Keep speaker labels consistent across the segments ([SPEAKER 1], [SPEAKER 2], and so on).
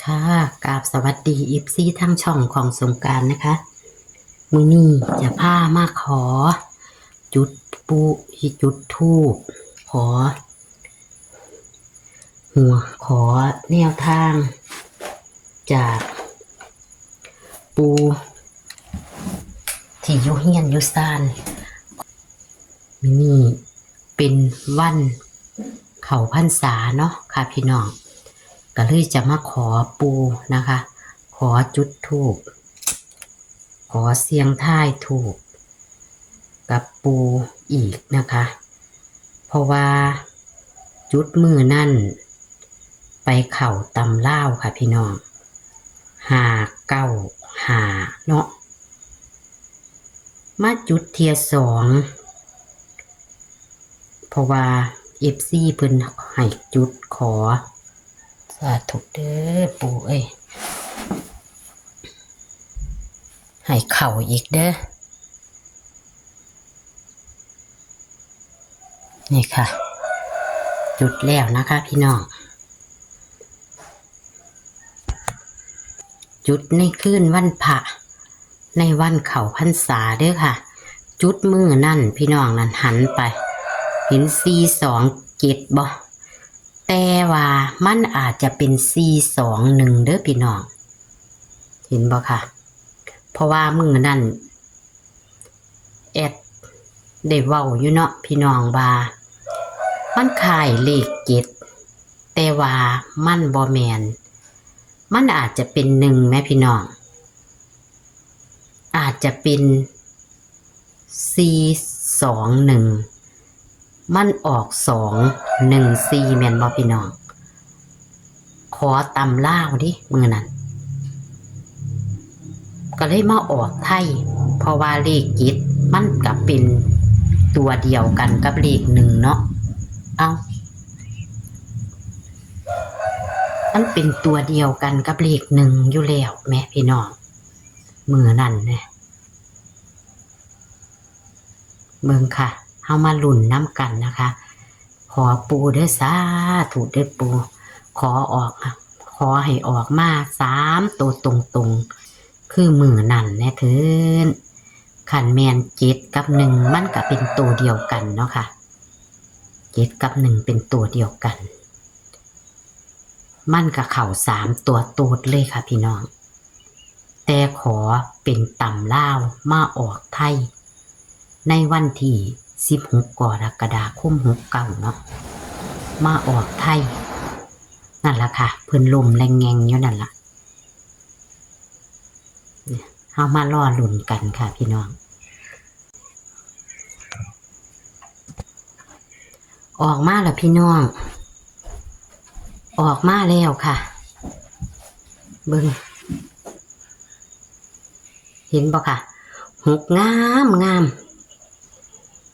[SPEAKER 1] ค่ะกราบสวัสดีอีฟซีทั้งช่องของสงกรานต์นะคะมื้อนี้จะพามาขอจุดปูจุดธูปขอขอแนวทางจากปูที่อยู่เฮียนอยู่ซ่านมื้อนี้เป็นวันเข้าพรรษาเนาะค่ะพี่น้องก็เลยจะมาขอปูนะคะ ขอจุดธูปขอเสียงทายธูปกับปูอีกนะคะ เพราะว่าจุดมือนั่นไปเข่าตำล่าวค่ะพี่น้อง595เนาะมาจุดเทียสองเพราะว่าFCเพิ่นให้จุดขอสาธุเด้อปู่เอ้ยให้เข่าอีกเด้อนี่ค่ะจุดแล้วนะคะพี่น้องจุดในคืนวันพระในวันเข้าพรรษาเด้อค่ะจุดมือนั่นพี่น้องนั่นหันไปเห็น427บ่แต่ว่ามันอาจจะเป็น421เด้อพี่น้องเห็นบ่ค่ะเพราะว่ามือนั่นแอดได้เว้าอยู่เนาะพี่น้องว่ามันคล้ายเลข7แต่ว่ามันบ่แม่นมันอาจจะเป็น1แม่พี่น้องอาจจะเป็น421มันออก214แม่นบ่พี่น้องขอตำล่าวดิมื้อนั้นก็เลยมาออกไทยเพราะว่าเลข7มันก็เป็นตัวเดียวกันกับเลข1เนาะมันเป็นตัวเดียวกันกับเลข1อยู่แล้วแม่พี่น้องมื้อนั้นแหละเบิ่งค่ะเฮามาลุ้นน้ำกันนะคะขอปูเด้อสาธุเด้อปูขอให้ออกมา3ตัวตรงๆคือมื้อนั้นแน่เถินคันแม่น7กับ1มันก็เป็นตัวเดียวกันเนาะค่ะ7กับ1เป็นตัวเดียวกันมันก็เข้า3ตัวโตดเลยค่ะพี่น้องแต่ขอเป็นตำลาวมาออกไทยในวันที่16กรกฎาคม69เนาะมาออกไทยนั่นล่ะค่ะเพิ่นลมแรงแงงอยู่นั่นล่ะเฮามารอลุ้นกันค่ะพี่น้องออกมาแล้วพี่น้องออกมาแล้วค่ะเบิ่งเห็นบ่ค่ะ6งาม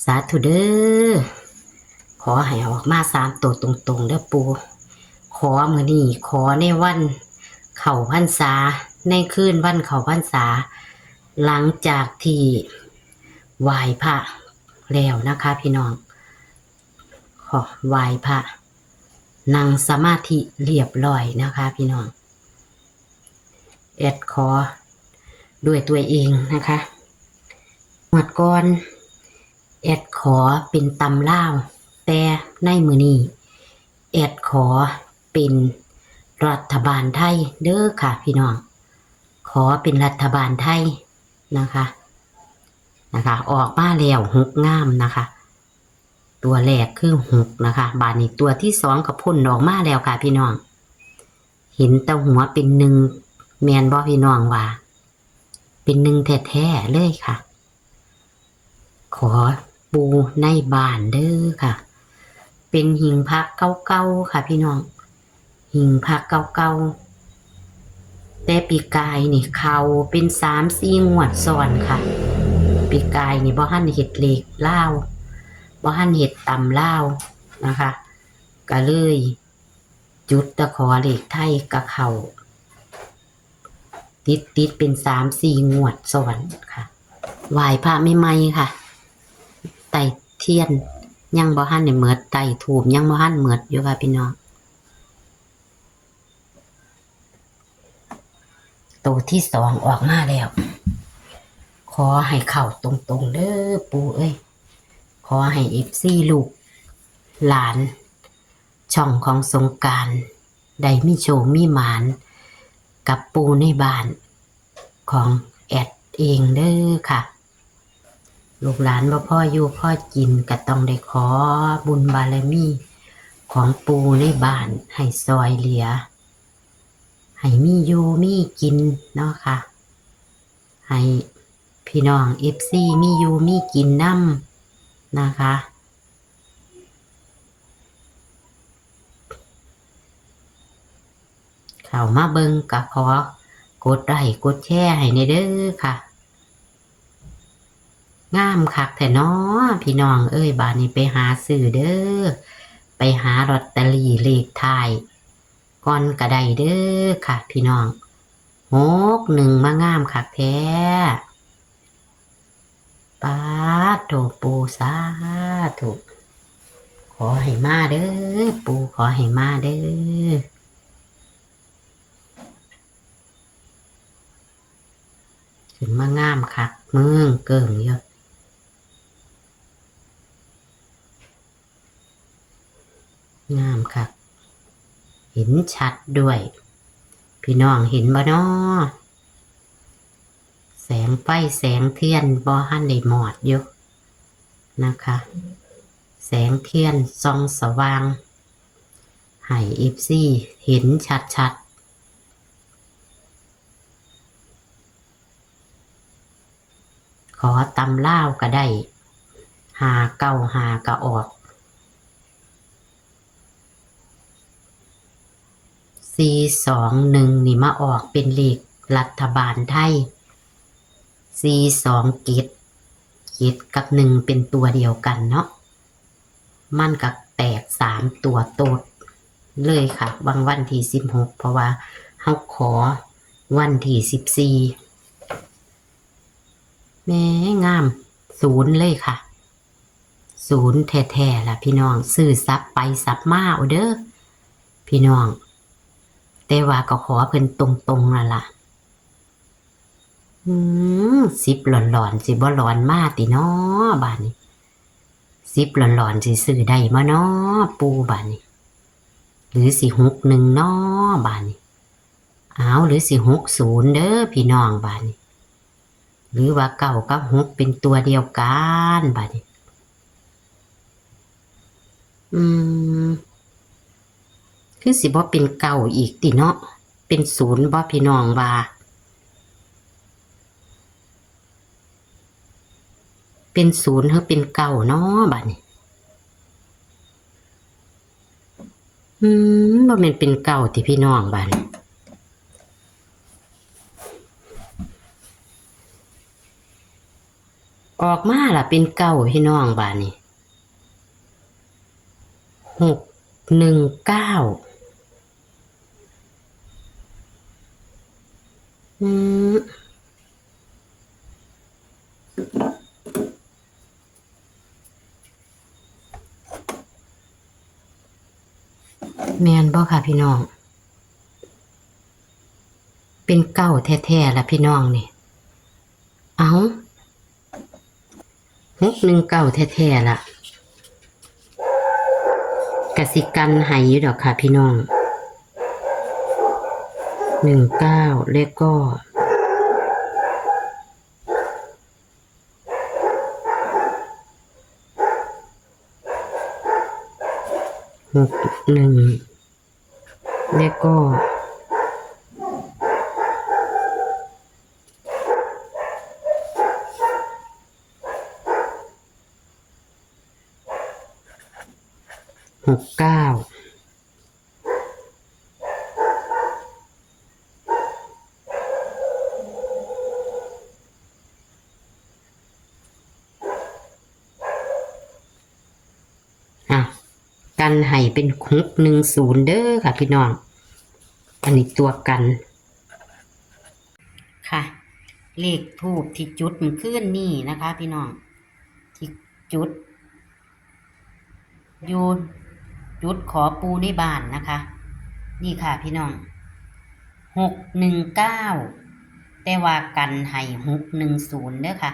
[SPEAKER 1] สาธุเด้อขอให้ออกมา3ตัวตรงๆเด้อปู่ขอมื้อนี้ขอในวันเข้าพรรษาในคืนวันเข้าพรรษาหลังจากที่ไหว้พระแล้วนะคะพี่น้องขอไหว้พระนั่งสมาธิเรียบร้อยนะคะพี่น้องแอดขอด้วยตัวเองนะคะหมดก่อนแอดขอเป็นตำล่าวแต่ในมื้อนี้แอดขอเป็นรัฐบาลไทยเด้อค่ะพี่น้องขอเป็นรัฐบาลไทยนะคะออกมาแล้ว6งามนะคะตัวแรกคือ6นะคะบาดนี้ตัวที่2ก็พ่นออกมาแล้วค่ะพี่น้องเห็นแต่หัวเป็น1แม่นบ่พี่น้องว่าเป็น1แท้ๆเลยค่ะขอปูในบ้านเด้อค่ะเป็นหิ้งพระเก่าๆค่ะพี่น้องหิ้งพระเก่าๆแต่ปีกายนี่เขาเป็น3-4งวดซ้อนค่ะปีกายนี่บ่ทันเฮ็ดเลขลาวบ่ทันเฮ็ดตำลาวนะคะก็เลยจุดตะขอเลขไทยกับเขาติดเป็น3-4งวดซ้อนค่ะไหว้พระใหม่ๆค่ะไต่เทียนยังบ่ทันได้หมดไต่ธูปยังบ่ทันหมดอยู่ค่ะพี่น้อง ตัวที่สองออกมาแล้วขอให้เข้าตรงๆเด้อปู่เอ้ยขอให้ลูกหลานช่องของสงกรานต์ได้มีโชคมีหมานกับปู่ในบ้านของแอดเองเด้อค่ะลูกหลานบ่พ่ออยู่พ่อกินก็ต้องได้ขอบุญบารมีของปู่ในบ้านให้ซอยเหลือให้มีอยู่มีกินเนาะค่ะให้พี่น้อง FC มีอยู่มีกินนำนะคะเข้ามาเบิ่งก็ขอกดไลค์กดแชร์ให้ในเด้อค่ะงามคักแท้เนาะพี่น้องเอ้ยบาดนี้ไปหาซื้อเด้อไปหาลอตเตอรี่เลขท้ายก่อนก็ได้เด้อค่ะพี่น้อง61มางามคักแท้ปาโถปูสาธุขอให้มาเด้อปูขอให้มาเด้อขึ้นมางามคักเมืองเกิ่งเยอะงามคักเห็นชัดด้วยพี่น้องเห็นบ่น้อแสงไฟแสงเทียนบ่ทันได้หมอดอยู่นะคะแสงเทียนส่องสว่างให้ FC เห็นชัดๆขอตำล่าวก็ได้595ก็ออก421นี่มาออกเป็นเลขรัฐบาลไทย42เกตกับ1เป็นตัวเดียวกันเนาะมันก็แตก3ตัวโตดเลยค่ะวันที่16เพราะว่าเฮาขอวันที่14แม่งาม0เลยค่ะ0แท้ๆล่ะพี่น้องซื้อซับไปซับมาเอาเด้อพี่น้องแต่ว่าก็ขอเพิ่นตรงๆนั่นล่ะ10หลอนๆสิบ่หลอนมาติน้อบาดนี้10หลอนๆสิซื้อได้บ่น้อปู่บาดนี้หรือสิ61น้อบาดนี้อ้าวหรือสิ60เด้อพี่น้องบาดนี้หรือว่า9กับ6เป็นตัวเดียวกันบาดนี้คือสิบ่เป็นเก้าอีกติเนาะเป็น0บ่พี่น้องว่าเป็น0หรือเป็น9เนาะบัดนี้บ่แม่นเป็น9ติพี่น้องบัดนี้ออกมาล่ะเป็น9พี่น้องบัดนี้619แม่นบ่ค่ะพี่น้องเป็นเก้าแท้ๆล่ะพี่น้องนี่เอ้า619แท้ๆล่ะกสิกันให้อยู่ดอกค่ะพี่น้อง19แล้วก็61แล้วก็69กันให้เป็น610เด้อค่ะพี่น้องอันนี้ตัวกันค่ะเลขทูปที่จุดมันขึ้นนี่นะคะพี่น้องที่จุดโยนจุดขอปูในบ้านนะคะนี่ค่ะพี่น้อง619 แต่ว่ากันให้610เด้อค่ะ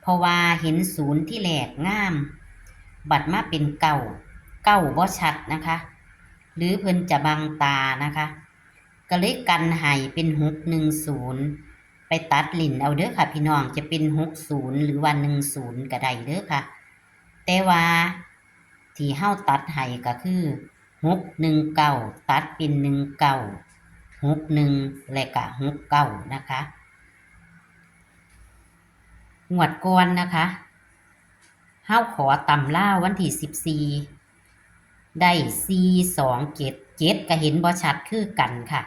[SPEAKER 1] เพราะว่าเห็นศูนย์ที่แรกงามบัดมาเป็นเก้าบ่ชัดนะคะหรือเพิ่นจะบังตานะคะก็เลยกันให้เป็น610ไปตัดลิ้นเอาเด้อค่ะพี่น้องจะเป็น60หรือว่า10ก็ได้เด้อค่ะแต่ว่าที่เฮาตัดให้ก็คือ619ตัดเป็น19 61และก็69นะคะงวดก่อนนะคะเฮาขอตำล่าวันที่14ได้427ก็เห็นบ่ชัดคือกันค่ะ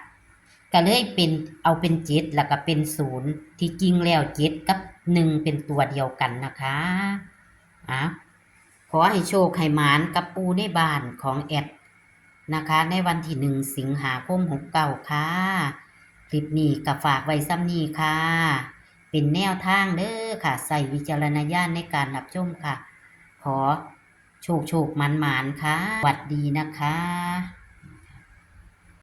[SPEAKER 1] ก็เลยเป็นเอาเป็น7แล้วก็เป็น0ที่จริงแล้ว7กับ1เป็นตัวเดียวกันนะคะขอให้โชคให้หมานกับปูในบ้านของแอดนะคะในวันที่1สิงหาคม69ค่ะคลิปนี้ก็ฝากไว้ซ้ำนี้ค่ะเป็นแนวทางเด้อค่ะใส่วิจารณญาณในการรับชมค่ะขอโชคหมานๆค่ะสวัสดีนะคะ